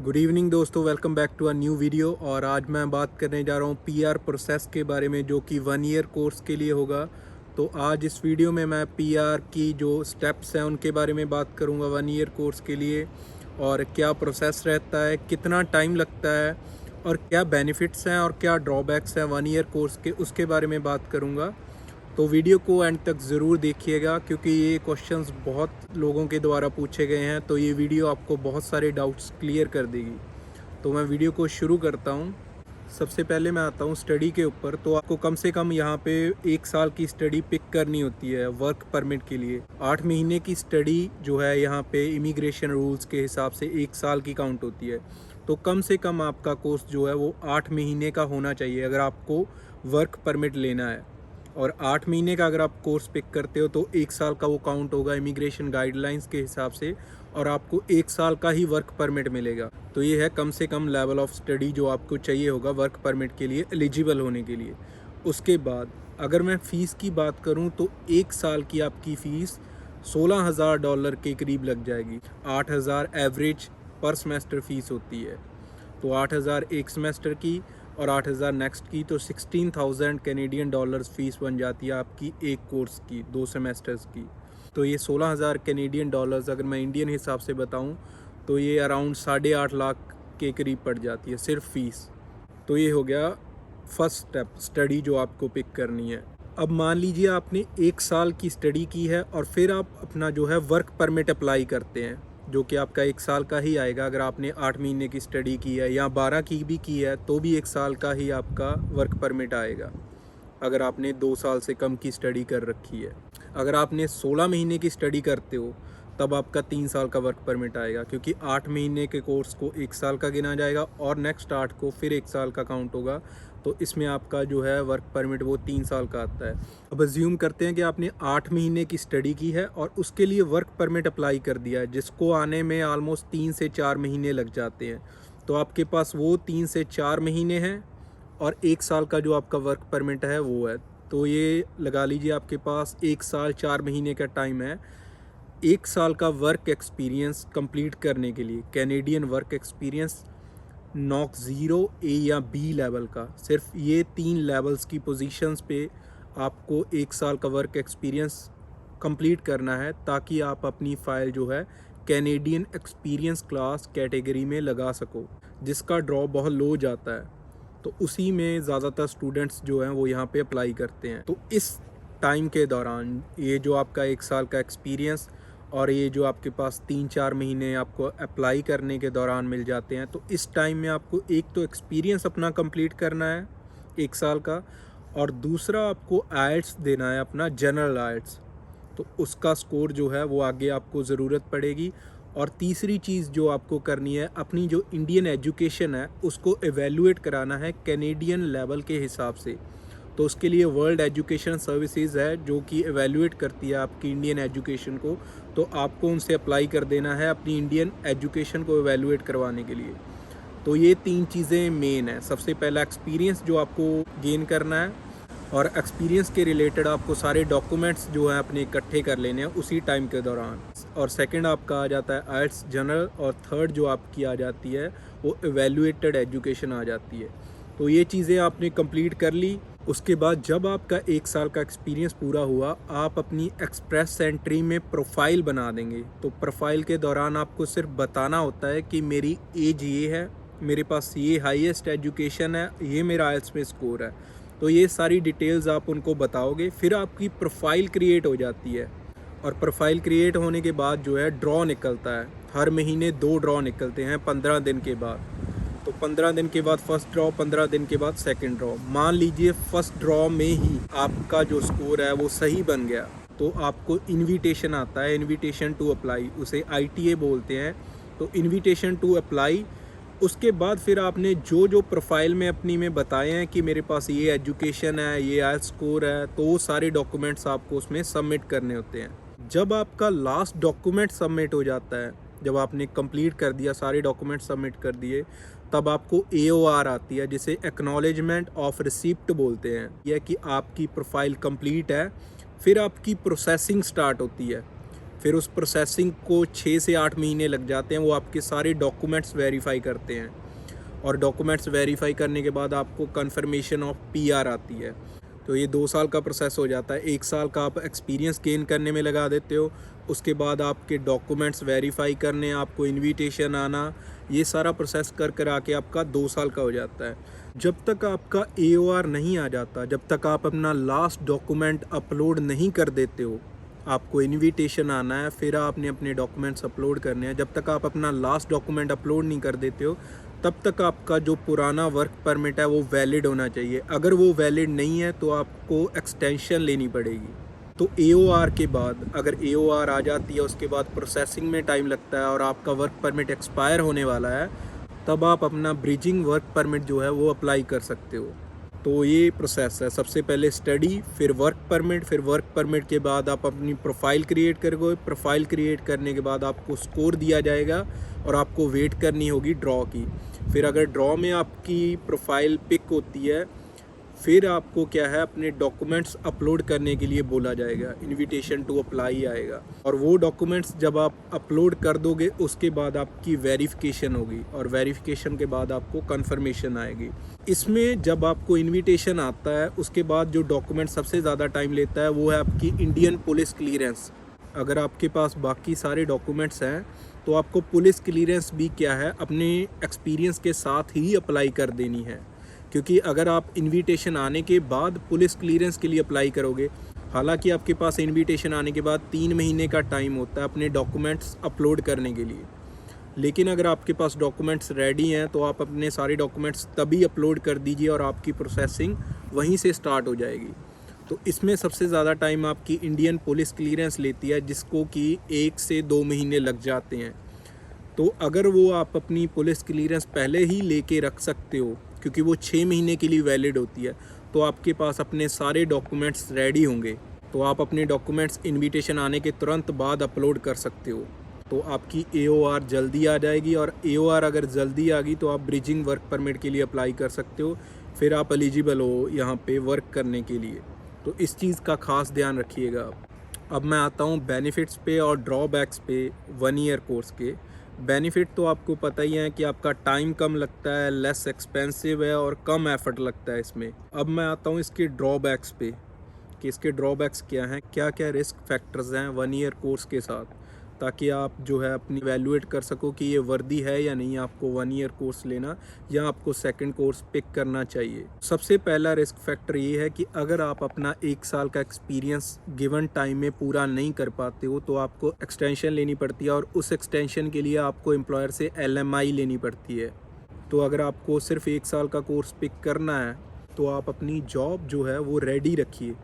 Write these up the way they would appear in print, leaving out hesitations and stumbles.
Good evening दोस्तों, welcome back to a new video. और आज मैं बात करने जा रहा हूँ पीआर प्रोसेस के बारे में, जो कि 1 ईयर कोर्स के लिए होगा। तो आज इस वीडियो में मैं पीआर की जो स्टेप्स हैं उनके बारे में बात करूँगा 1 ईयर कोर्स के लिए, और क्या प्रोसेस रहता है, कितना टाइम लगता है, और क्या बेनिफिट्स हैं और क्या ड्रॉबैक्स हैं 1 ईयर कोर्स के, उसके बारे में बात करूँगा। तो वीडियो को एंड तक ज़रूर देखिएगा, क्योंकि ये क्वेश्चंस बहुत लोगों के द्वारा पूछे गए हैं। तो ये वीडियो आपको बहुत सारे डाउट्स क्लियर कर देगी। तो मैं वीडियो को शुरू करता हूँ। सबसे पहले मैं आता हूँ स्टडी के ऊपर। तो आपको कम से कम यहाँ पे 1 साल की स्टडी पिक करनी होती है वर्क परमिट के लिए। 8 महीने की स्टडी जो है यहाँ पे इमिग्रेशन रूल्स के हिसाब से 1 साल की काउंट होती है। तो कम से कम आपका कोर्स जो है वो 8 महीने का होना चाहिए अगर आपको वर्क परमिट लेना है। और 8 महीने का अगर आप कोर्स पिक करते हो तो 1 साल का वो काउंट होगा इमिग्रेशन गाइडलाइंस के हिसाब से, और आपको 1 साल का ही वर्क परमिट मिलेगा। तो ये है कम से कम लेवल ऑफ स्टडी जो आपको चाहिए होगा वर्क परमिट के लिए एलिजिबल होने के लिए। उसके बाद अगर मैं फ़ीस की बात करूं तो 1 साल की आपकी फ़ीस $16,000 के करीब लग जाएगी। 8,000 एवरेज पर सेमेस्टर फ़ीस होती है। तो 8,000 एक सेमेस्टर की और 8,000 नेक्स्ट की, तो 16,000 कैनेडियन डॉलर्स फ़ीस बन जाती है आपकी एक कोर्स की, 2 सेमेस्टर्स की। तो ये 16,000 कैनेडियन डॉलर्स अगर मैं इंडियन हिसाब से बताऊं तो ये अराउंड 8.5 लाख के करीब पड़ जाती है सिर्फ फ़ीस। तो ये हो गया फर्स्ट स्टेप, स्टडी जो आपको पिक करनी है। अब मान लीजिए आपने 1 साल की स्टडी की है और फिर आप अपना जो है वर्क परमिट अप्लाई करते हैं, जो कि आपका 1 साल का ही आएगा। अगर आपने 8 महीने की स्टडी की है या 12 की भी की है तो भी 1 साल का ही आपका वर्क परमिट आएगा, अगर आपने 2 साल से कम की स्टडी कर रखी है। अगर आपने 16 महीने की स्टडी करते हो तब आपका 3 साल का वर्क परमिट आएगा, क्योंकि 8 महीने के कोर्स को 1 साल का गिना जाएगा और नेक्स्ट 8 को फिर 1 साल का काउंट होगा। तो इसमें आपका जो है वर्क परमिट वो 3 साल का आता है। अब अज्यूम करते हैं कि आपने 8 महीने की स्टडी की है और उसके लिए वर्क परमिट अप्लाई कर दिया है, जिसको आने में आलमोस्ट 3 से 4 महीने लग जाते हैं। तो आपके पास वो 3 से 4 महीने हैं और 1 साल का जो आपका वर्क परमिट है वो है। तो ये लगा लीजिए आपके पास 1 साल 4 महीने का टाइम है 1 साल का वर्क एक्सपीरियंस कंप्लीट करने के लिए। कैनेडियन वर्क एक्सपीरियंस नॉक 0 ए या बी लेवल का, सिर्फ ये 3 लेवल्स की पोजीशंस पे आपको 1 साल का वर्क एक्सपीरियंस कंप्लीट करना है, ताकि आप अपनी फ़ाइल जो है कैनेडियन एक्सपीरियंस क्लास कैटेगरी में लगा सको, जिसका ड्रॉ बहुत लो जाता है। तो उसी में ज़्यादातर स्टूडेंट्स जो हैं वो यहाँ पे अप्लाई करते हैं। तो इस टाइम के दौरान ये जो आपका 1 साल का एक्सपीरियंस और ये जो आपके पास 3-4 महीने आपको अप्लाई करने के दौरान मिल जाते हैं, तो इस टाइम में आपको एक तो एक्सपीरियंस अपना कंप्लीट करना है 1 साल का, और दूसरा आपको आइल्स देना है अपना, जनरल आइल्स। तो उसका स्कोर जो है वो आगे आपको ज़रूरत पड़ेगी। और तीसरी चीज़ जो आपको करनी है, अपनी जो इंडियन एजुकेशन है उसको एवेलुएट कराना है कैनेडियन लेवल के हिसाब से। तो उसके लिए वर्ल्ड एजुकेशन सर्विसेज है जो कि एवेलुएट करती है आपकी इंडियन एजुकेशन को। तो आपको उनसे अप्लाई कर देना है अपनी इंडियन एजुकेशन को एवेलुएट करवाने के लिए। तो ये 3 चीज़ें मेन है। सबसे पहला एक्सपीरियंस जो आपको गेन करना है, और एक्सपीरियंस के रिलेटेड आपको सारे डॉक्यूमेंट्स जो हैं अपने इकट्ठे कर लेने हैं उसी टाइम के दौरान। और सेकंड आपका आ जाता है आइल्स जनरल, और थर्ड जो आपकी आ जाती है वो एवेलुएटेड एजुकेशन आ जाती है। तो ये चीज़ें आपने कंप्लीट कर ली। उसके बाद जब आपका 1 साल का एक्सपीरियंस पूरा हुआ, आप अपनी एक्सप्रेस एंट्री में प्रोफाइल बना देंगे। तो प्रोफाइल के दौरान आपको सिर्फ बताना होता है कि मेरी एज ये है, मेरे पास ये हाईएस्ट एजुकेशन है, ये मेरा आइल्स में स्कोर है। तो ये सारी डिटेल्स आप उनको बताओगे, फिर आपकी प्रोफाइल क्रिएट हो जाती है। और प्रोफाइल क्रिएट होने के बाद जो है ड्रॉ निकलता है। हर महीने 2 ड्रॉ निकलते हैं 15 दिन के बाद। तो 15 दिन के बाद फर्स्ट ड्रॉ, 15 दिन के बाद सेकंड ड्रॉ। मान लीजिए फर्स्ट ड्रॉ में ही आपका जो स्कोर है वो सही बन गया, तो आपको इनविटेशन आता है, इनविटेशन टू अप्लाई, उसे ITA बोलते हैं। तो इनविटेशन टू अप्लाई, उसके बाद फिर आपने जो जो प्रोफाइल में अपनी में बताए हैं कि मेरे पास ये एजुकेशन है, ये आइल्स स्कोर है, तो वो सारे डॉक्यूमेंट्स आपको उसमें सबमिट करने होते हैं। जब आपका लास्ट डॉक्यूमेंट सबमिट हो जाता है, जब आपने कंप्लीट कर दिया, सारे डॉक्यूमेंट सबमिट कर दिए, तब आपको AOR आती है, जिसे एक्नॉलेजमेंट ऑफ रिसिप्ट बोलते हैं। यह कि आपकी प्रोफाइल कंप्लीट है। फिर आपकी प्रोसेसिंग स्टार्ट होती है। फिर उस प्रोसेसिंग को 6 से 8 महीने लग जाते हैं। वो आपके सारे डॉक्यूमेंट्स वेरीफाई करते हैं और डॉक्यूमेंट्स वेरीफाई करने के बाद आपको कन्फर्मेशन ऑफ पीआर आती है। तो ये 2 साल का प्रोसेस हो जाता है। 1 साल का आप एक्सपीरियंस गेन करने में लगा देते हो, उसके बाद आपके डॉक्यूमेंट्स वेरीफाई करने, आपको इन्विटेशन आना, ये सारा प्रोसेस कर कर आके आपका 2 साल का हो जाता है। जब तक आपका एओआर नहीं आ जाता, जब तक आप अपना लास्ट डॉक्यूमेंट अपलोड नहीं कर देते हो, आपको इन्विटेशन आना है, फिर आपने अपने डॉक्यूमेंट्स अपलोड करने हैं। जब तक आप अपना लास्ट डॉक्यूमेंट अपलोड नहीं कर देते हो, तब तक आपका जो पुराना वर्क परमिट है वो वैलिड होना चाहिए। अगर वो वैलिड नहीं है तो आपको एक्सटेंशन लेनी पड़ेगी। तो एओआर के बाद, अगर एओआर आ जाती है, उसके बाद प्रोसेसिंग में टाइम लगता है और आपका वर्क परमिट एक्सपायर होने वाला है, तब आप अपना ब्रिजिंग वर्क परमिट जो है वो अप्लाई कर सकते हो। तो ये प्रोसेस है, सबसे पहले स्टडी, फिर वर्क परमिट, फिर वर्क परमिट के बाद आप अपनी प्रोफाइल क्रिएट करोगे। प्रोफाइल क्रिएट करने के बाद आपको स्कोर दिया जाएगा और आपको वेट करनी होगी ड्रॉ की। फिर अगर ड्रॉ में आपकी प्रोफाइल पिक होती है, फिर आपको क्या है, अपने डॉक्यूमेंट्स अपलोड करने के लिए बोला जाएगा, इनविटेशन टू अप्लाई आएगा। और वो डॉक्यूमेंट्स जब आप अपलोड कर दोगे, उसके बाद आपकी वेरिफिकेशन होगी और वेरिफिकेशन के बाद आपको कंफर्मेशन आएगी। इसमें जब आपको इनविटेशन आता है, उसके बाद जो डॉक्यूमेंट सबसे ज़्यादा टाइम लेता है वो है आपकी इंडियन पुलिस क्लीयरेंस। अगर आपके पास बाकी सारे डॉक्यूमेंट्स हैं तो आपको पुलिस क्लीयरेंस भी क्या है, अपने एक्सपीरियंस के साथ ही अप्लाई कर देनी है। क्योंकि अगर आप इनविटेशन आने के बाद पुलिस क्लीयरेंस के लिए अप्लाई करोगे, हालांकि आपके पास इनविटेशन आने के बाद 3 महीने का टाइम होता है अपने डॉक्यूमेंट्स अपलोड करने के लिए, लेकिन अगर आपके पास डॉक्यूमेंट्स रेडी हैं तो आप अपने सारे डॉक्यूमेंट्स तभी अपलोड कर दीजिए और आपकी प्रोसेसिंग वहीं से स्टार्ट हो जाएगी। तो इसमें सबसे ज़्यादा टाइम आपकी इंडियन पुलिस क्लीयरेंस लेती है, जिसको कि 1 से 2 महीने लग जाते हैं। तो अगर वो आप अपनी पुलिस क्लीयरेंस पहले ही लेके रख सकते हो, क्योंकि वो 6 महीने के लिए वैलिड होती है, तो आपके पास अपने सारे डॉक्यूमेंट्स रेडी होंगे, तो आप अपने डॉक्यूमेंट्स इनविटेशन आने के तुरंत बाद अपलोड कर सकते हो। तो आपकी एओआर जल्दी आ जाएगी, और एओआर अगर जल्दी आ गई तो आप ब्रिजिंग वर्क परमिट के लिए अप्लाई कर सकते हो, फिर आप एलिजिबल हो यहाँ पे वर्क करने के लिए। तो इस चीज़ का ख़ास ध्यान रखिएगा। अब मैं आता हूँ बेनिफिट्स पे और ड्रॉबैक्स पे 1 ईयर कोर्स के। बेनिफिट तो आपको पता ही है कि आपका टाइम कम लगता है, लेस एक्सपेंसिव है और कम एफर्ट लगता है इसमें। अब मैं आता हूँ इसके ड्रॉबैक्स पे कि इसके ड्रॉबैक्स क्या हैं, क्या क्या रिस्क फैक्टर्स हैं 1 ईयर कोर्स के साथ, ताकि आप जो है अपनी वैल्यूएट कर सको कि ये वर्दी है या नहीं आपको 1 ईयर कोर्स लेना, या आपको सेकंड कोर्स पिक करना चाहिए। सबसे पहला रिस्क फैक्टर ये है कि अगर आप अपना 1 साल का एक्सपीरियंस गिवन टाइम में पूरा नहीं कर पाते हो तो आपको एक्सटेंशन लेनी पड़ती है, और उस एक्सटेंशन के लिए आपको एम्प्लॉयर से LMI लेनी पड़ती है। तो अगर आपको सिर्फ 1 साल का कोर्स पिक करना है तो आप अपनी जॉब जो है वो रेडी रखिए।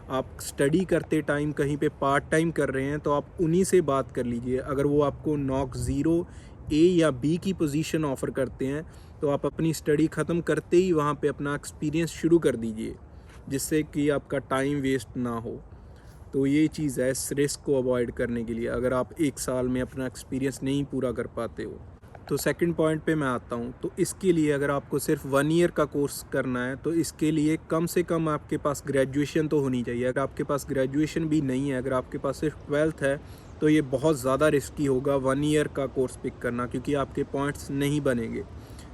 आप स्टडी करते टाइम कहीं पे पार्ट टाइम कर रहे हैं तो आप उन्हीं से बात कर लीजिए। अगर वो आपको NOC 0 A या B की पोजीशन ऑफ़र करते हैं तो आप अपनी स्टडी ख़त्म करते ही वहाँ पे अपना एक्सपीरियंस शुरू कर दीजिए, जिससे कि आपका टाइम वेस्ट ना हो। तो ये चीज़ है इस रिस्क को अवॉइड करने के लिए, अगर आप 1 साल में अपना एक्सपीरियंस नहीं पूरा कर पाते हो। तो सेकंड पॉइंट पे मैं आता हूँ। तो इसके लिए अगर आपको सिर्फ 1 ईयर का कोर्स करना है तो इसके लिए कम से कम आपके पास ग्रेजुएशन तो होनी चाहिए। अगर आपके पास ग्रेजुएशन भी नहीं है, अगर आपके पास सिर्फ 12th है, तो ये बहुत ज़्यादा रिस्की होगा 1 ईयर का कोर्स पिक करना, क्योंकि आपके पॉइंट्स नहीं बनेंगे।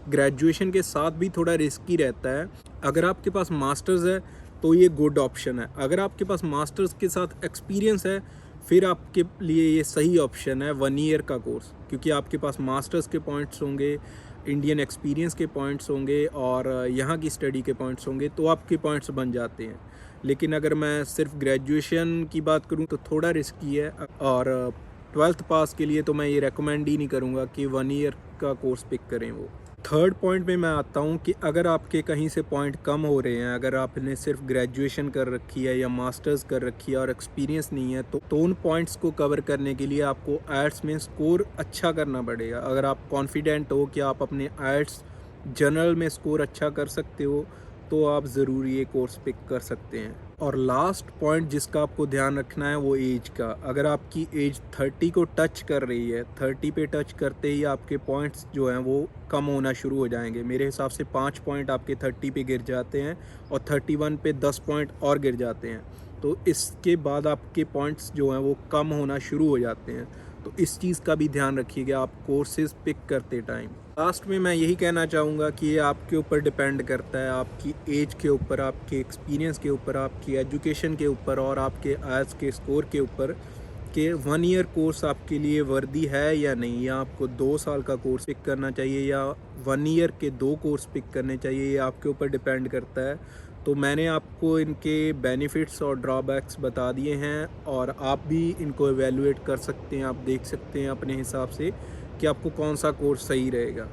ग्रेजुएशन के साथ भी थोड़ा रिस्की रहता है। अगर आपके पास मास्टर्स है तो ये गुड ऑप्शन है। अगर आपके पास मास्टर्स के साथ एक्सपीरियंस है, फिर आपके लिए ये सही ऑप्शन है 1 ईयर का कोर्स, क्योंकि आपके पास मास्टर्स के पॉइंट्स होंगे, इंडियन एक्सपीरियंस के पॉइंट्स होंगे और यहाँ की स्टडी के पॉइंट्स होंगे, तो आपके पॉइंट्स बन जाते हैं। लेकिन अगर मैं सिर्फ ग्रेजुएशन की बात करूँ तो थोड़ा रिस्की है, और 12th पास के लिए तो मैं ये रेकमेंड ही नहीं करूँगा कि 1 ईयर का कोर्स पिक करें वो। थर्ड पॉइंट पे मैं आता हूँ कि अगर आपके कहीं से पॉइंट कम हो रहे हैं, अगर आपने सिर्फ ग्रेजुएशन कर रखी है या मास्टर्स कर रखी है और एक्सपीरियंस नहीं है, तो उन पॉइंट्स को कवर करने के लिए आपको आइल्स में स्कोर अच्छा करना पड़ेगा। अगर आप कॉन्फिडेंट हो कि आप अपने आइल्स जनरल में स्कोर अच्छा कर सकते हो तो आप ज़रूर ये कोर्स पिक कर सकते हैं। और लास्ट पॉइंट जिसका आपको ध्यान रखना है वो एज का। अगर आपकी एज 30 को टच कर रही है, 30 पे टच करते ही आपके पॉइंट्स जो हैं वो कम होना शुरू हो जाएंगे। मेरे हिसाब से 5 पॉइंट आपके 30 पे गिर जाते हैं और 31 पे 10 पॉइंट और गिर जाते हैं। तो इसके बाद आपके पॉइंट्स जो हैं वो कम होना शुरू हो जाते हैं। तो इस चीज़ का भी ध्यान रखिएगा आप कोर्सेज़ पिक करते टाइम। लास्ट में मैं यही कहना चाहूँगा कि ये आपके ऊपर डिपेंड करता है, आपकी एज के ऊपर, आपके एक्सपीरियंस के ऊपर, आपकी एजुकेशन के ऊपर और आपके आइल्स के स्कोर के ऊपर कि 1 ईयर कोर्स आपके लिए वर्दी है या नहीं, या आपको 2 साल का कोर्स पिक करना चाहिए या 1 ईयर के 2 कोर्स पिक करने चाहिए, ये आपके ऊपर डिपेंड करता है। तो मैंने आपको इनके बेनिफिट्स और ड्रॉबैक्स बता दिए हैं और आप भी इनको एवेलुएट कर सकते हैं। आप देख सकते हैं अपने हिसाब से कि आपको कौन सा कोर्स सही रहेगा।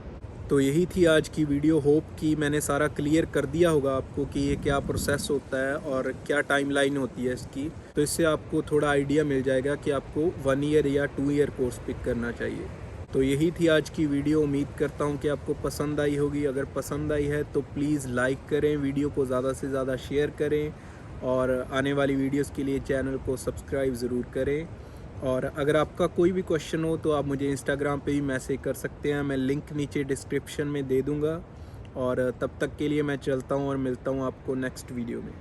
तो यही थी आज की वीडियो। होप कि मैंने सारा क्लियर कर दिया होगा आपको कि ये क्या प्रोसेस होता है और क्या टाइमलाइन होती है इसकी। तो इससे आपको थोड़ा आइडिया मिल जाएगा कि आपको 1 ईयर या 2 ईयर कोर्स पिक करना चाहिए। तो यही थी आज की वीडियो। उम्मीद करता हूँ कि आपको पसंद आई होगी। अगर पसंद आई है तो प्लीज़ लाइक करें, वीडियो को ज़्यादा से ज़्यादा शेयर करें और आने वाली वीडियोस के लिए चैनल को सब्सक्राइब ज़रूर करें। और अगर आपका कोई भी क्वेश्चन हो तो आप मुझे इंस्टाग्राम पे भी मैसेज कर सकते हैं, मैं लिंक नीचे डिस्क्रिप्शन में दे दूँगा। और तब तक के लिए मैं चलता हूँ और मिलता हूँ आपको नेक्स्ट वीडियो में।